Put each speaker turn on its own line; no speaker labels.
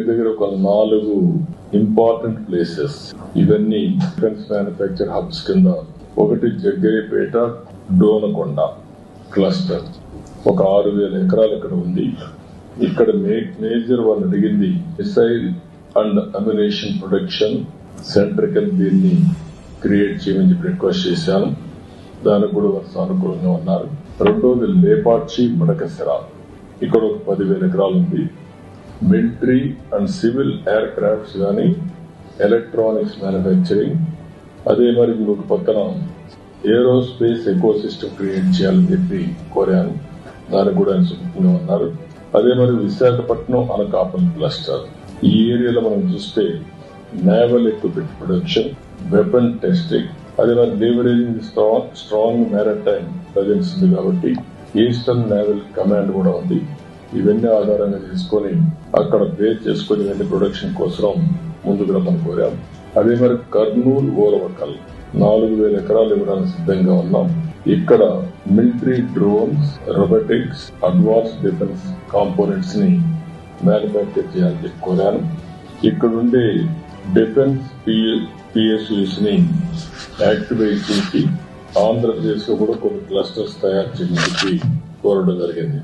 దగ్గర ఒక 4 important places. ఇవన్నీ డిఫెన్స్ మ్యానుఫ్యాక్చర్ హబ్స్ కింద. ఒకటి జగ్గయ్యపేట డోనకొండ క్లస్టర్, ఒక 6,000 ఎకరాలు ఇక్కడ ఉంది. ఇక్కడ మేజర్ వాళ్ళు అడిగింది missile and ammunition production centre కింద దీన్ని క్రియేట్ చేయమని రిక్వెస్ట్ చేశాను. దానికి కూడా వారు సానుకూలంగా ఉన్నారు. రెండోది లేపాక్షి మడకసిర, ఇక్కడ ఒక 10,000 ఎకరాలు ఉంది. Military and civil air crafts కానీ ఎలక్ట్రానిక్స్ మ్యానుఫ్యాక్చరింగ్, అదే మరి ఇంకొక పక్కన ఏరోస్పేస్ ఎకో సిస్టమ్ క్రియేట్ చేయాలని చెప్పి కోరాను. దానికి కూడా ఆయన సుఖంగా ఉన్నారు. అదే మరి విశాఖపట్నం అనకాపల్లి క్లస్టర్, ఈ ఏరియాలో మనం చూస్తే naval equipment production, weapon testing, అదే మరి లీవరేజింగ్ స్ట్రాంగ్ మ్యారిటైమ్ ప్రజెన్స్ ఉంది కాబట్టి ఈస్టర్న్ నేవల్ కమాండ్ కూడా ఉంది. ఇవన్నీ ఆధారంగా చేసుకుని అక్కడ బేస్ చేసుకుని ఇవన్నీ ప్రొడక్షన్ కోసం ముందుకు రమ్మని కోరాం. అదే మరి కర్నూలు ఓరవకల్ 4,000 ఎకరాలు ఇవ్వడానికి సిద్ధంగా ఉన్నాం. ఇక్కడ military drones, robotics, advance defence components ని మ్యానుఫ్యాక్చర్ చేయాలని చెప్పి కోరాను. ఇక్కడుండే డిఫెన్స్ పిఎస్యూస్ ని యాక్టివేట్ చేసి ఆంధ్రప్రదేశ్ లో కూడా కొన్ని క్లస్టర్స్ తయారు చేయడానికి కోరడం జరిగింది.